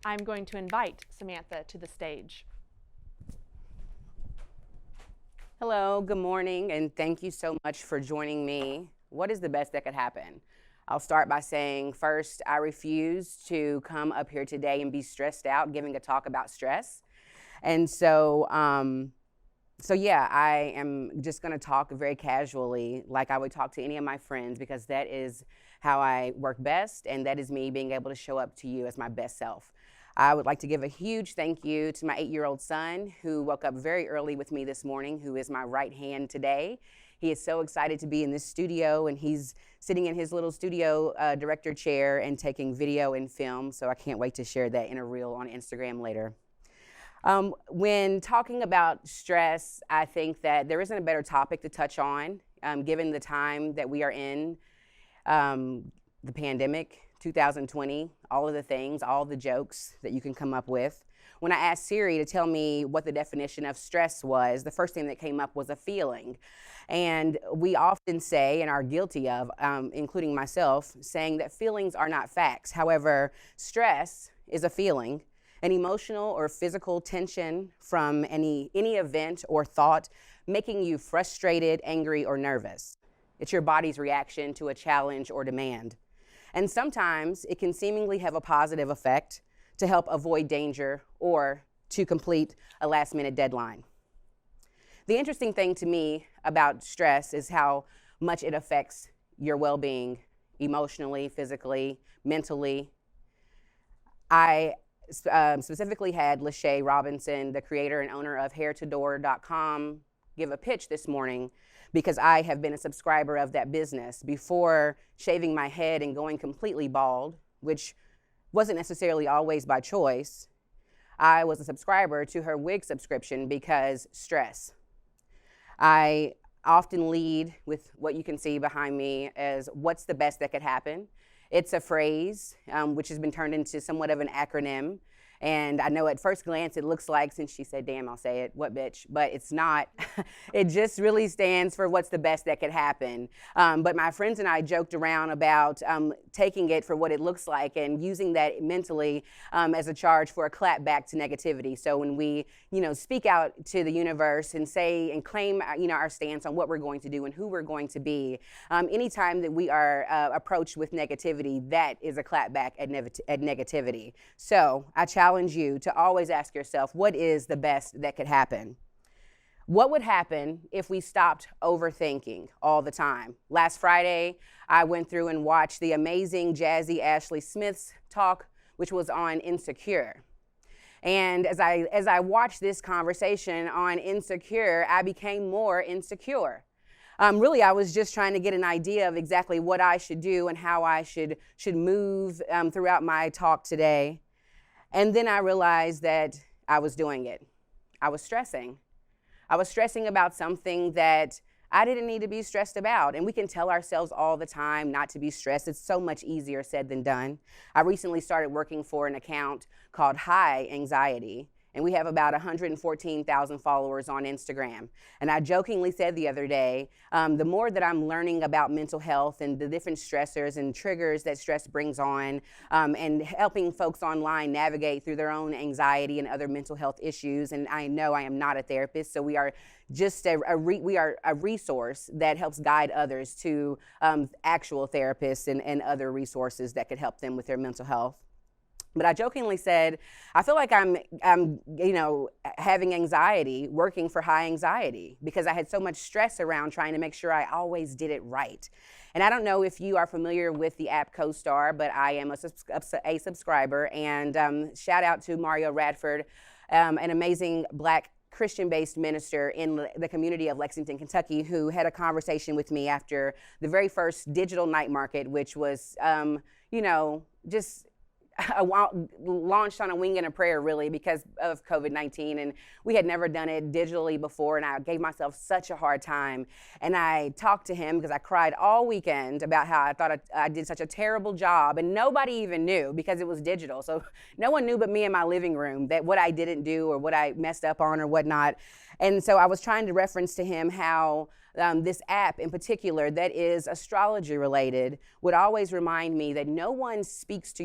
I'm going to invite Samantha to the stage. Hello, good morning, and thank you so much for joining me. What is the best that could happen? I'll start by saying, first, I refuse to come up here today and be stressed out giving a talk about stress. And so yeah, I am just going to talk very casually like I would talk to any of my friends, because that is how I work best, and that is me being able to show up to you as my best self. I would like to give a huge thank you to my 8-year-old son, who woke up very early with me this morning, who is my right hand today. He is so excited to be in this studio, and he's sitting in his little studio director chair and taking video and film, so I can't wait to share that in a reel on Instagram later. When talking about stress, I think that there isn't a better topic to touch on, given the time that we are in, the pandemic, 2020, all of the things, all the jokes that you can come up with. When I asked Siri to tell me what the definition of stress was, the first thing that came up was a feeling. And we often say, and are guilty of, including myself, saying that feelings are not facts. However, stress is a feeling, an emotional or physical tension from any event or thought making you frustrated, angry, or nervous. It's your body's reaction to a challenge or demand. And sometimes it can seemingly have a positive effect to help avoid danger or to complete a last-minute deadline. The interesting thing to me about stress is how much it affects your well-being emotionally, physically, mentally. I specifically had Lachey Robinson, the creator and owner of hairtodor.com, give a pitch this morning, because I have been a subscriber of that business. Before shaving my head and going completely bald, which wasn't necessarily always by choice, I was a subscriber to her wig subscription because stress. I often lead with what you can see behind me as what's the best that could happen. It's a phrase which has been turned into somewhat of an acronym. And I know at first glance it looks like, since she said, damn, I'll say it, what bitch, but it's not. It just really stands for what's the best that could happen. But my friends and I joked around about taking it for what it looks like and using that mentally as a charge for a clap back to negativity. So when we, speak out to the universe and say and claim, our stance on what we're going to do and who we're going to be, anytime that we are approached with negativity, that is a clap back at negativity. So I challenge you to always ask yourself, what is the best that could happen? What would happen if we stopped overthinking all the time? Last Friday, I went through and watched the amazing Jazzy Ashley Smith's talk, which was on Insecure. And as I watched this conversation on Insecure, I became more insecure. Really, I was just trying to get an idea of exactly what I should do and how I should move throughout my talk today. And then I realized that I was doing it. I was stressing. I was stressing about something that I didn't need to be stressed about. And we can tell ourselves all the time not to be stressed. It's so much easier said than done. I recently started working for an account called High Anxiety. And we have about 114,000 followers on Instagram. And I jokingly said the other day, the more that I'm learning about mental health and the different stressors and triggers that stress brings on, and helping folks online navigate through their own anxiety and other mental health issues. And I know I am not a therapist, so we are just we are a resource that helps guide others to actual therapists and other resources that could help them with their mental health. But I jokingly said, I feel like I'm having anxiety working for High Anxiety, because I had so much stress around trying to make sure I always did it right. And I don't know if you are familiar with the app CoStar, but I am a subscriber. And shout out to Mario Radford, an amazing Black Christian-based minister in the community of Lexington, Kentucky, who had a conversation with me after the very first digital night market, which was, just launched on a wing and a prayer, really, because of COVID-19, and we had never done it digitally before, and I gave myself such a hard time. And I talked to him because I cried all weekend about how I thought I did such a terrible job, and nobody even knew because it was digital. So no one knew but me in my living room that what I didn't do or what I messed up on or whatnot. And so I was trying to reference to him how this app in particular that is astrology related would always remind me that no one speaks to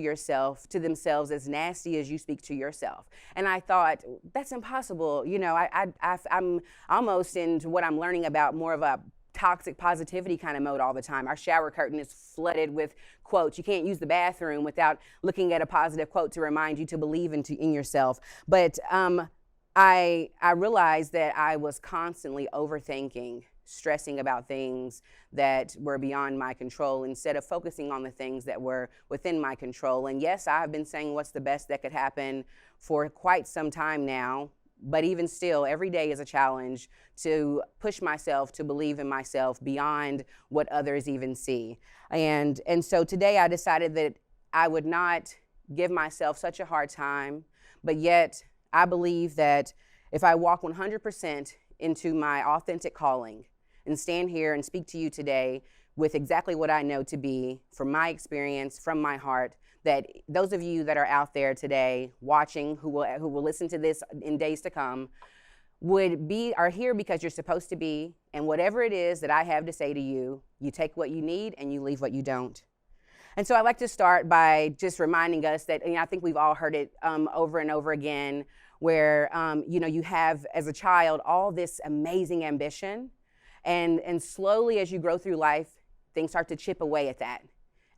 themselves as nasty as you speak to yourself. And I thought, that's impossible. You know, I'm almost into what I'm learning about more of a toxic positivity kind of mode all the time. Our shower curtain is flooded with quotes. You can't use the bathroom without looking at a positive quote to remind you to believe in yourself. But I realized that I was constantly overthinking, stressing about things that were beyond my control instead of focusing on the things that were within my control. And yes, I've been saying what's the best that could happen for quite some time now. But even still, every day is a challenge to push myself to believe in myself beyond what others even see. And so today I decided that I would not give myself such a hard time, but yet I believe that if I walk 100% into my authentic calling and stand here and speak to you today with exactly what I know to be, from my experience, from my heart, that those of you that are out there today watching, who will listen to this in days to come, are here because you're supposed to be, and whatever it is that I have to say to you, you take what you need and you leave what you don't. And so I'd like to start by just reminding us that, I think we've all heard it over and over again, where you have, as a child, all this amazing ambition, and slowly as you grow through life, things start to chip away at that.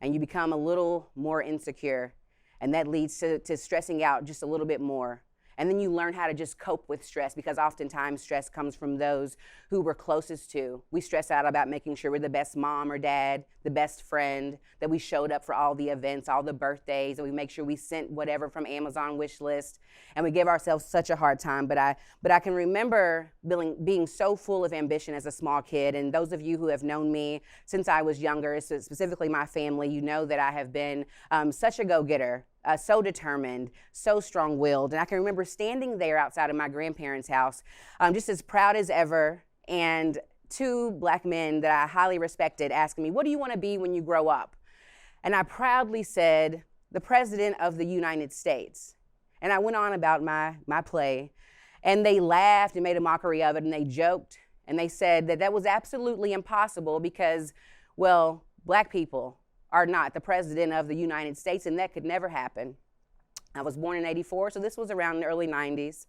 And you become a little more insecure, and that leads to stressing out just a little bit more. And then you learn how to just cope with stress, because oftentimes stress comes from those who we're closest to. We stress out about making sure we're the best mom or dad, the best friend, that we showed up for all the events, all the birthdays, and we make sure we sent whatever from Amazon wish list, and we give ourselves such a hard time. But I can remember being so full of ambition as a small kid, and those of you who have known me since I was younger, specifically my family, you know that I have been such a go-getter. So determined, so strong-willed. And I can remember standing there outside of my grandparents' house, just as proud as ever, and two black men that I highly respected asking me, what do you want to be when you grow up? And I proudly said, the President of the United States. And I went on about my play, and they laughed and made a mockery of it, and they joked, and they said that was absolutely impossible because, well, black people are not the President of the United States, and that could never happen. I was born in '84, so this was around the early 90s,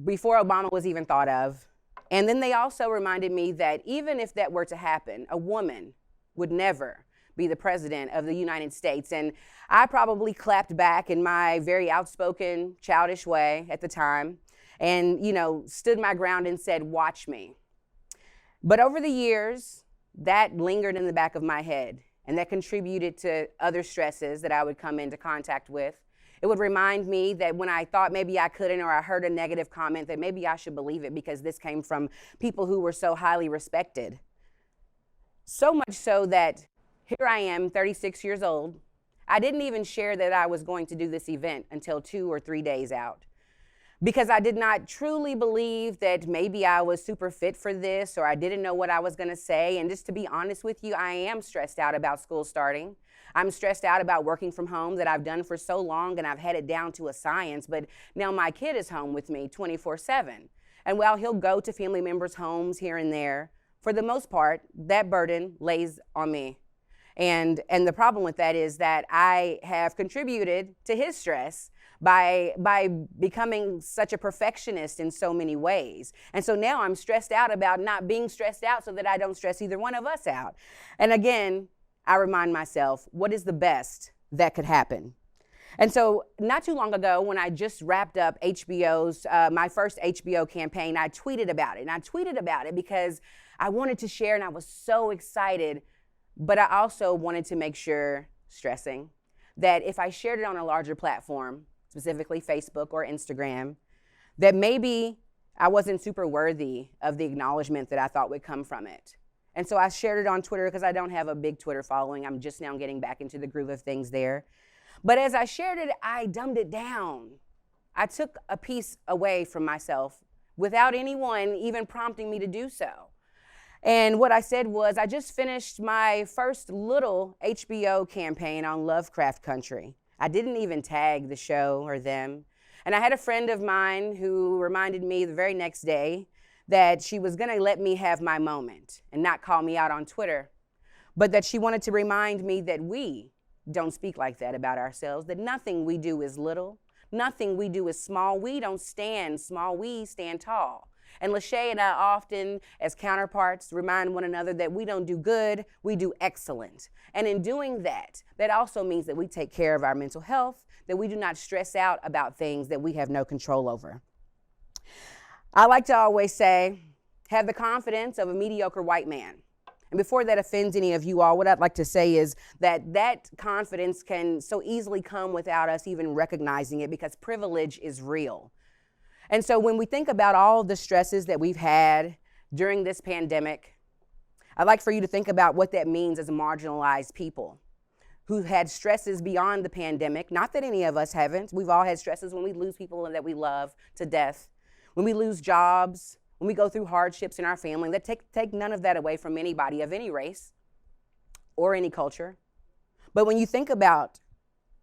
before Obama was even thought of. And then they also reminded me that even if that were to happen, a woman would never be the President of the United States. And I probably clapped back in my very outspoken, childish way at the time, and stood my ground and said, watch me. But over the years, that lingered in the back of my head. And that contributed to other stresses that I would come into contact with. It would remind me that when I thought maybe I couldn't, or I heard a negative comment, that maybe I should believe it because this came from people who were so highly respected. So much so that here I am, 36 years old. I didn't even share that I was going to do this event until 2 or 3 days out, because I did not truly believe that maybe I was super fit for this, or I didn't know what I was going to say. And just to be honest with you, I am stressed out about school starting. I'm stressed out about working from home that I've done for so long, and I've had it down to a science. But now my kid is home with me 24/7. And while he'll go to family members' homes here and there, for the most part, that burden lays on me. And the problem with that is that I have contributed to his stress by becoming such a perfectionist in so many ways. And so now I'm stressed out about not being stressed out so that I don't stress either one of us out. And again, I remind myself, what is the best that could happen? And so not too long ago, when I just wrapped up HBO's, my first HBO campaign, I tweeted about it. And I tweeted about it because I wanted to share, and I was so excited. But I also wanted to make sure, stressing, that if I shared it on a larger platform, specifically Facebook or Instagram, that maybe I wasn't super worthy of the acknowledgement that I thought would come from it. And so I shared it on Twitter because I don't have a big Twitter following. I'm just now getting back into the groove of things there. But as I shared it, I dumbed it down. I took a piece away from myself without anyone even prompting me to do so. And what I said was, I just finished my first little HBO campaign on Lovecraft Country. I didn't even tag the show or them. And I had a friend of mine who reminded me the very next day that she was going to let me have my moment and not call me out on Twitter, but that she wanted to remind me that we don't speak like that about ourselves, that nothing we do is little, nothing we do is small. We don't stand small, we stand tall. And Lachey and I often, as counterparts, remind one another that we don't do good, we do excellent. And in doing that, that also means that we take care of our mental health, that we do not stress out about things that we have no control over. I like to always say, have the confidence of a mediocre white man. And before that offends any of you all, what I'd like to say is that that confidence can so easily come without us even recognizing it, because privilege is real. And so when we think about all the stresses that we've had during this pandemic, I'd like for you to think about what that means as marginalized people who had stresses beyond the pandemic. Not that any of us haven't. We've all had stresses when we lose people that we love to death, when we lose jobs, when we go through hardships in our family. That take none of that away from anybody of any race or any culture. But when you think about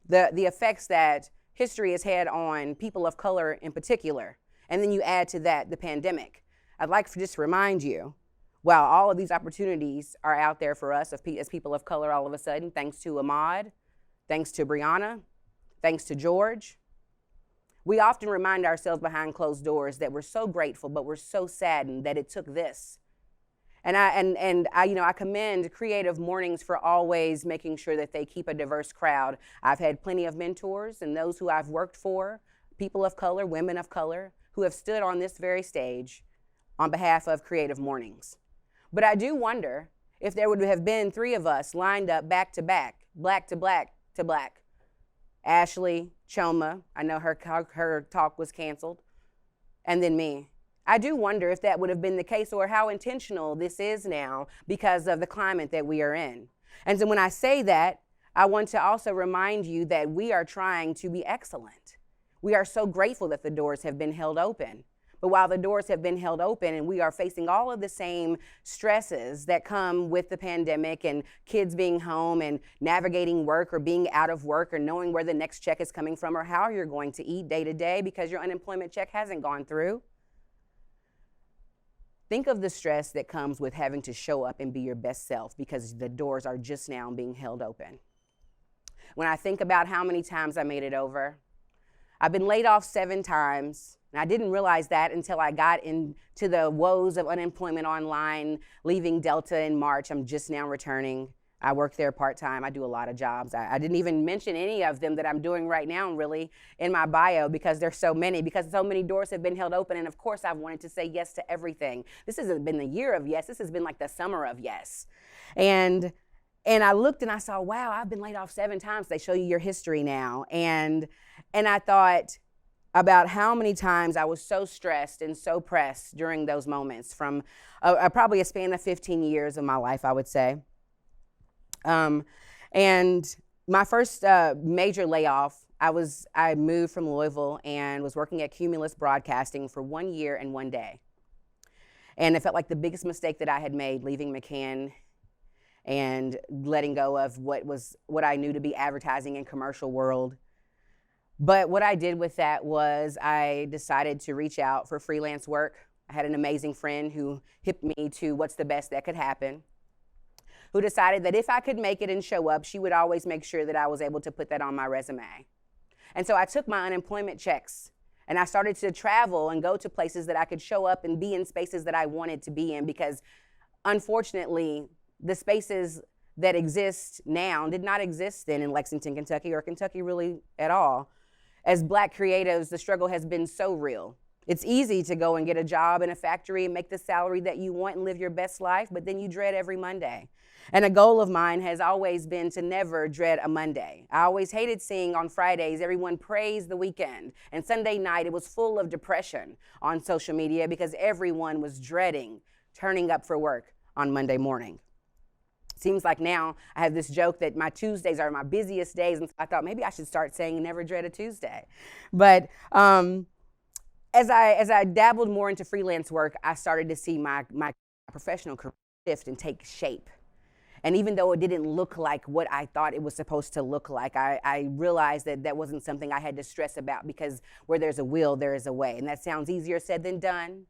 the effects that history has had on people of color in particular, and then you add to that the pandemic, I'd like to just remind you, while all of these opportunities are out there for us as people of color all of a sudden, thanks to Ahmaud, thanks to Breonna, thanks to George, we often remind ourselves behind closed doors that we're so grateful, but we're so saddened that it took this. And I commend Creative Mornings for always making sure that they keep a diverse crowd. I've had plenty of mentors and those who I've worked for, people of color, women of color, who have stood on this very stage on behalf of Creative Mornings. But I do wonder if there would have been three of us lined up back to back, black to black to black. Ashley, Choma, I know her talk was canceled, and then me. I do wonder if that would have been the case, or how intentional this is now because of the climate that we are in. And so when I say that, I want to also remind you that we are trying to be excellent. We are so grateful that the doors have been held open. But while the doors have been held open and we are facing all of the same stresses that come with the pandemic and kids being home and navigating work or being out of work or knowing where the next check is coming from or how you're going to eat day to day because your unemployment check hasn't gone through. Think of the stress that comes with having to show up and be your best self because the doors are just now being held open. When I think about how many times I made it over, I've been laid off 7 times. And I didn't realize that until I got into the woes of unemployment online, leaving Delta in March. I'm just now returning. I work there part-time. I do a lot of jobs. I didn't even mention any of them that I'm doing right now really in my bio because there's so many, because so many doors have been held open. And of course, I've wanted to say yes to everything. This hasn't been the year of yes. This has been like the summer of yes. And I looked and I saw, wow, I've been laid off 7 times. They show you your history now. And I thought about how many times I was so stressed and so pressed during those moments from probably a span of 15 years of my life, I would say. And my first major layoff, I moved from Louisville and was working at Cumulus Broadcasting for 1 year and 1 day. And it felt like the biggest mistake that I had made, leaving McCann and letting go of what I knew to be advertising and commercial world. But what I did with that was I decided to reach out for freelance work. I had an amazing friend who hipped me to what's the best that could happen, who decided that if I could make it and show up, she would always make sure that I was able to put that on my resume. And so I took my unemployment checks and I started to travel and go to places that I could show up and be in spaces that I wanted to be in, because unfortunately, the spaces that exist now did not exist then in Lexington, Kentucky, or Kentucky really at all. As Black creatives, the struggle has been so real. It's easy to go and get a job in a factory and make the salary that you want and live your best life, but then you dread every Monday. And a goal of mine has always been to never dread a Monday. I always hated seeing on Fridays everyone praise the weekend, and Sunday night it was full of depression on social media because everyone was dreading turning up for work on Monday morning. Seems like now I have this joke that my Tuesdays are my busiest days, and I thought maybe I should start saying never dread a Tuesday. But as I dabbled more into freelance work, I started to see my professional career shift and take shape. And even though it didn't look like what I thought it was supposed to look like, I realized that that wasn't something I had to stress about, because where there's a will, there is a way. And that sounds easier said than done.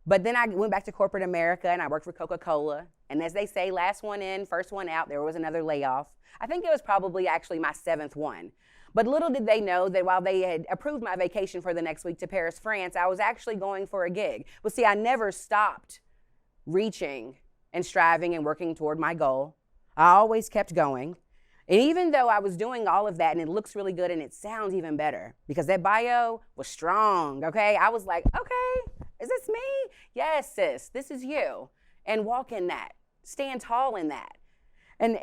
But then I went back to corporate America and I worked for Coca-Cola. And as they say, last one in, first one out, there was another layoff. I think it was probably actually my 7th one. But little did they know that while they had approved my vacation for the next week to Paris, France, I was actually going for a gig. Well, see, I never stopped reaching and striving and working toward my goal. I always kept going. And even though I was doing all of that and it looks really good and it sounds even better because that bio was strong, okay? I was like, okay, is this me? Yes, sis, this is you. And walk in that. Stand tall in that. And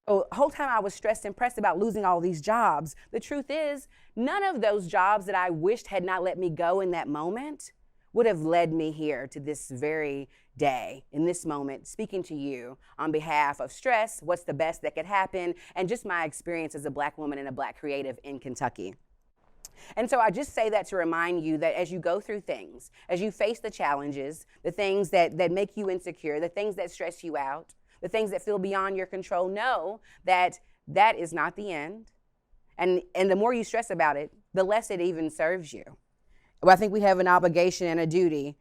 the whole time I was stressed and pressed about losing all these jobs. The truth is, none of those jobs that I wished had not let me go in that moment would have led me here to this very day, in this moment, speaking to you on behalf of stress, what's the best that could happen, and just my experience as a Black woman and a Black creative in Kentucky. And so I just say that to remind you that as you go through things, as you face the challenges, the things that make you insecure, the things that stress you out, the things that feel beyond your control, know that that is not the end. And the more you stress about it, the less it even serves you. Well, I think we have an obligation and a duty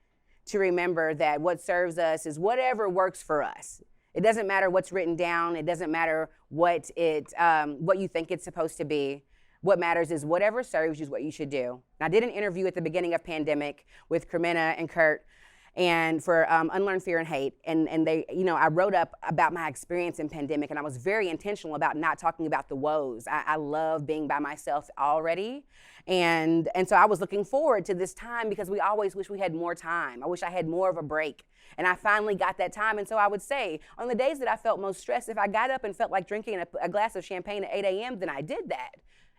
to remember that what serves us is whatever works for us. It doesn't matter what's written down. It doesn't matter what you think it's supposed to be. What matters is whatever serves you is what you should do. And I did an interview at the beginning of pandemic with Cremena and Kurt, and for Unlearn Fear and Hate. And they, I wrote up about my experience in pandemic, and I was very intentional about not talking about the woes. I love being by myself already. And so I was looking forward to this time because we always wish we had more time. I wish I had more of a break. And I finally got that time. And so I would say, on the days that I felt most stressed, if I got up and felt like drinking a glass of champagne at 8 a.m., then I did that.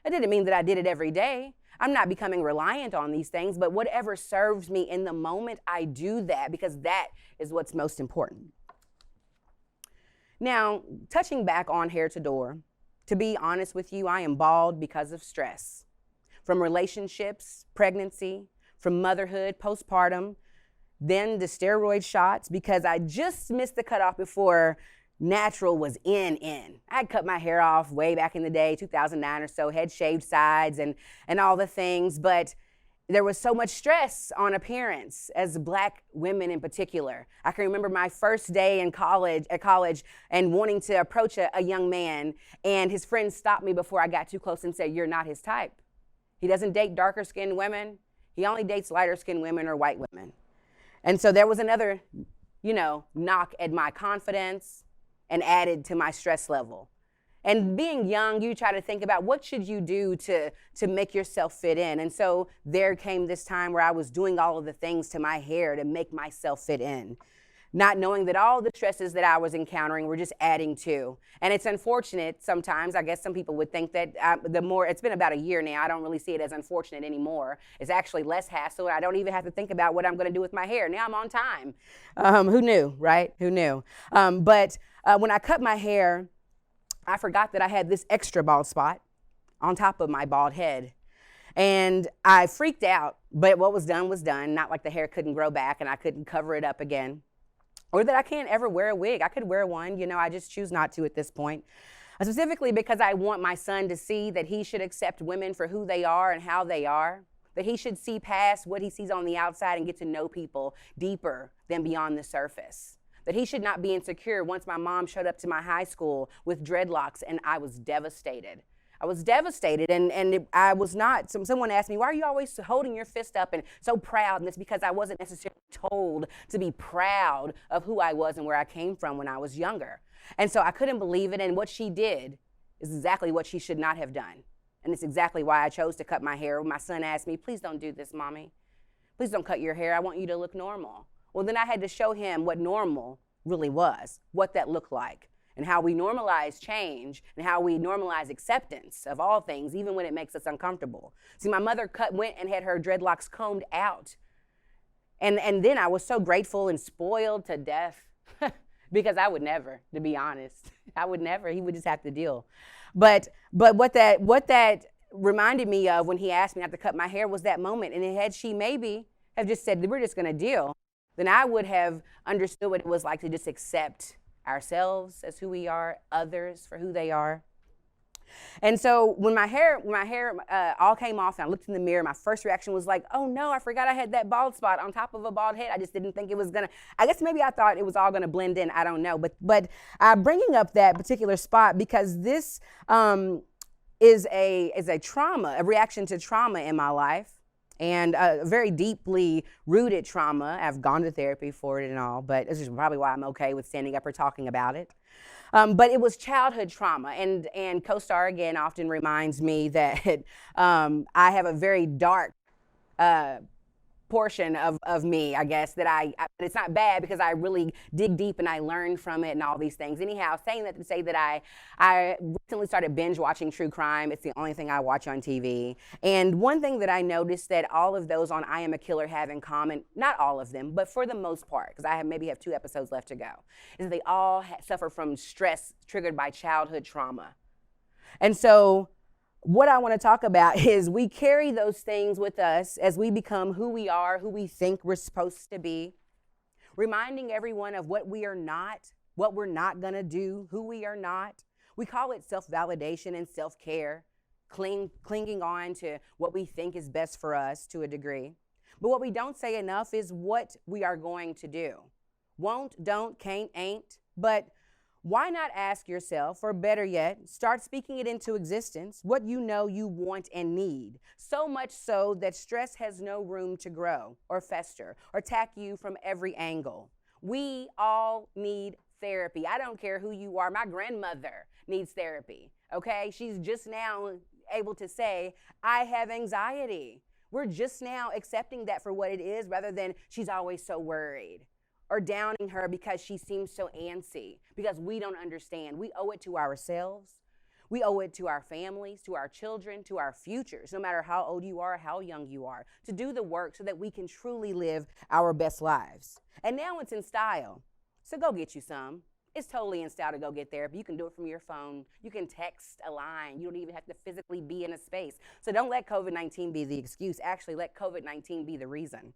It didn't mean that I did it every day. I'm not becoming reliant on these things, but whatever serves me in the moment, I do that because that is what's most important. Now, touching back on hair to door, to be honest with you, I am bald because of stress. From relationships, pregnancy, from motherhood, postpartum, then the steroid shots, because I just missed the cutoff before natural was in. I cut my hair off way back in the day, 2009 or so, head shaved sides and all the things, but there was so much stress on appearance as Black women in particular. I can remember my first day at college and wanting to approach a young man, and his friends stopped me before I got too close and said, "You're not his type. He doesn't date darker skinned women. He only dates lighter skinned women or white women." And so there was another, knock at my confidence and added to my stress level. And being young, you try to think about what should you do to make yourself fit in. And so there came this time where I was doing all of the things to my hair to make myself fit in, not knowing that all the stresses that I was encountering were just adding to. And it's unfortunate sometimes. I guess some people would think that it's been about a year now, I don't really see it as unfortunate anymore. It's actually less hassle. I don't even have to think about what I'm going to do with my hair. Now I'm on time. Who knew, right? Who knew? But when I cut my hair, I forgot that I had this extra bald spot on top of my bald head. And I freaked out, but what was done was done. Not like the hair couldn't grow back and I couldn't cover it up again. Or that I can't ever wear a wig. I could wear one, I just choose not to at this point. Specifically because I want my son to see that he should accept women for who they are and how they are. That he should see past what he sees on the outside and get to know people deeper than beyond the surface. That he should not be insecure. Once my mom showed up to my high school with dreadlocks and I was devastated. And I was not. Someone asked me, "Why are you always holding your fist up and so proud?" And it's because I wasn't necessarily told to be proud of who I was and where I came from when I was younger. And so I couldn't believe it. And what she did is exactly what she should not have done. And it's exactly why I chose to cut my hair. My son asked me, "Please don't do this, Mommy. Please don't cut your hair. I want you to look normal." Well, then I had to show him what normal really was, what that looked like. And how we normalize change and how we normalize acceptance of all things, even when it makes us uncomfortable. See, my mother went and had her dreadlocks combed out. And then I was so grateful and spoiled to death because I would never, to be honest. I would never. He would just have to deal. But what that reminded me of when he asked me not to cut my hair was that moment. And had she maybe have just said, "We're just going to deal," then I would have understood what it was like to just accept ourselves as who we are, others for who they are. And so when my hair all came off and I looked in the mirror, my first reaction was like, oh no, I forgot I had that bald spot on top of a bald head. I just didn't think it was gonna, I guess maybe I thought it was all gonna blend in. I don't know. But bringing up that particular spot because this is a trauma, a reaction to trauma in my life. And a very deeply rooted trauma. I've gone to therapy for it and all, but this is probably why I'm okay with standing up or talking about it. But it was childhood trauma, and co-star again often reminds me that I have a very dark portion of me, I guess, that it's not bad because I really dig deep and I learn from it and all these things. Anyhow, saying that to say that I recently started binge watching true crime. It's the only thing I watch on TV. And one thing that I noticed that all of those on I Am a Killer have in common, not all of them, but for the most part, because I maybe have 2 episodes left to go, is that they all suffer from stress triggered by childhood trauma. And so what I want to talk about is we carry those things with us as we become who we are, who we think we're supposed to be, reminding everyone of what we are not, what we're not going to do, who we are not. We call it self-validation and self-care, clinging on to what we think is best for us to a degree. But what we don't say enough is what we are going to do. Won't, don't, can't, ain't, but why not ask yourself, or better yet, start speaking it into existence, what you know you want and need, so much so that stress has no room to grow or fester or attack you from every angle. We all need therapy. I don't care who you are. My grandmother needs therapy, okay? She's just now able to say, I have anxiety. We're just now accepting that for what it is rather than she's always so worried, or downing her because she seems so antsy, because we don't understand. We owe it to ourselves. We owe it to our families, to our children, to our futures, no matter how old you are or how young you are, to do the work so that we can truly live our best lives. And now it's in style, so go get you some. It's totally in style to go get therapy. You can do it from your phone. You can text a line. You don't even have to physically be in a space. So don't let COVID-19 be the excuse. Actually, let COVID-19 be the reason.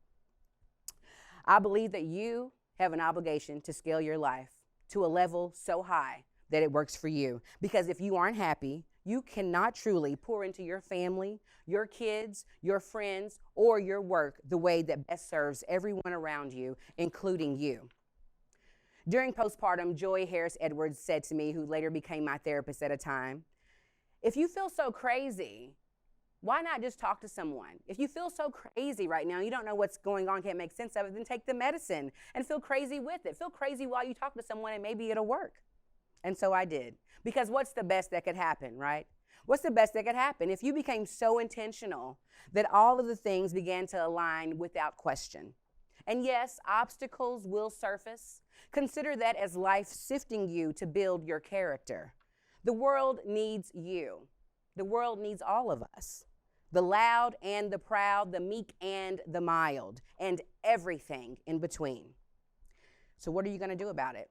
I believe that you have an obligation to scale your life to a level so high that it works for you. Because if you aren't happy, you cannot truly pour into your family, your kids, your friends, or your work the way that best serves everyone around you, including you. During postpartum, Joy Harris Edwards said to me, who later became my therapist at a time, if you feel so crazy, why not just talk to someone? If you feel so crazy right now, you don't know what's going on, can't make sense of it, then take the medicine and feel crazy with it. Feel crazy while you talk to someone and maybe it'll work. And so I did. Because what's the best that could happen, right? What's the best that could happen? If you became so intentional that all of the things began to align without question. And yes, obstacles will surface. Consider that as life sifting you to build your character. The world needs you. The world needs all of us. The loud and the proud, the meek and the mild, and everything in between. So what are you going to do about it?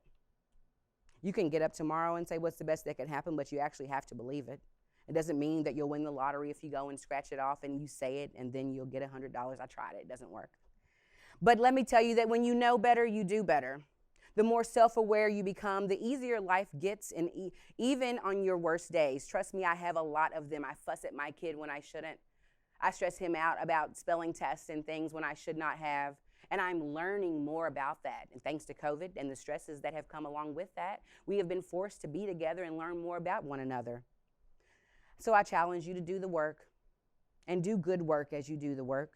You can get up tomorrow and say what's the best that can happen, but you actually have to believe it. It doesn't mean that you'll win the lottery if you go and scratch it off and you say it and then you'll get $100. I tried it. It doesn't work. But let me tell you that when you know better, you do better. The more self-aware you become, the easier life gets, and even on your worst days. Trust me, I have a lot of them. I fuss at my kid when I shouldn't. I stress him out about spelling tests and things when I should not have. And I'm learning more about that. And thanks to COVID and the stresses that have come along with that, we have been forced to be together and learn more about one another. So I challenge you to do the work and do good work as you do the work.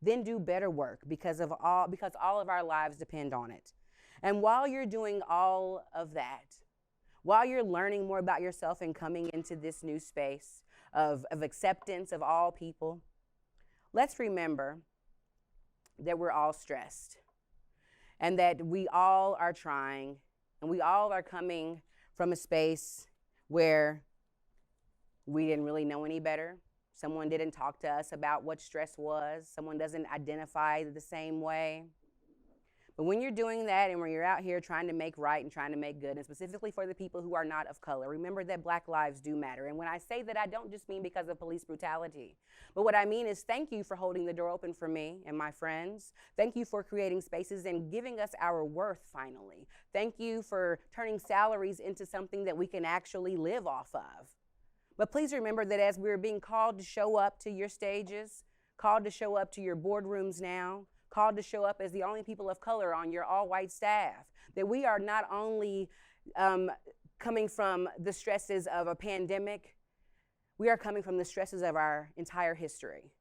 Then do better work because all of our lives depend on it. And while you're doing all of that, while you're learning more about yourself and coming into this new space of acceptance of all people, let's remember that we're all stressed and that we all are trying and we all are coming from a space where we didn't really know any better. Someone didn't talk to us about what stress was. Someone doesn't identify the same way. But when you're doing that and when you're out here trying to make right and trying to make good, and specifically for the people who are not of color, remember that Black lives do matter. And when I say that, I don't just mean because of police brutality. But what I mean is thank you for holding the door open for me and my friends. Thank you for creating spaces and giving us our worth finally. Thank you for turning salaries into something that we can actually live off of. But please remember that as we're being called to show up to your stages, called to show up to your boardrooms now, called to show up as the only people of color on your all-white staff, that we are not only coming from the stresses of a pandemic, we are coming from the stresses of our entire history.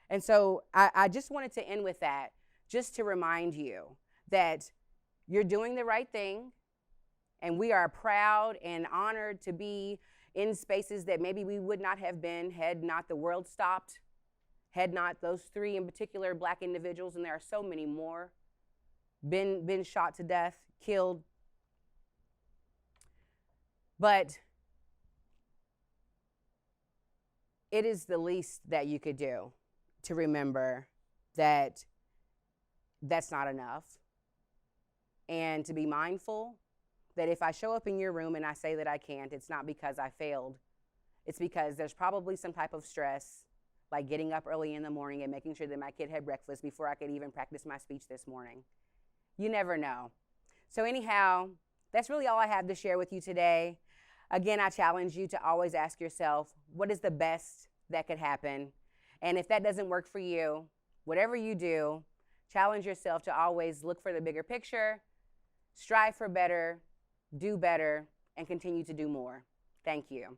And so I just wanted to end with that, just to remind you that you're doing the right thing, and we are proud and honored to be in spaces that maybe we would not have been had not the world stopped, had not those 3 in particular Black individuals, and there are so many more, been shot to death, killed. But it is the least that you could do to remember that that's not enough, and to be mindful that if I show up in your room and I say that I can't, it's not because I failed. It's because there's probably some type of stress, like getting up early in the morning and making sure that my kid had breakfast before I could even practice my speech this morning. You never know. So anyhow, that's really all I have to share with you today. Again, I challenge you to always ask yourself, what is the best that could happen? And if that doesn't work for you, whatever you do, challenge yourself to always look for the bigger picture, strive for better, do better, and continue to do more. Thank you.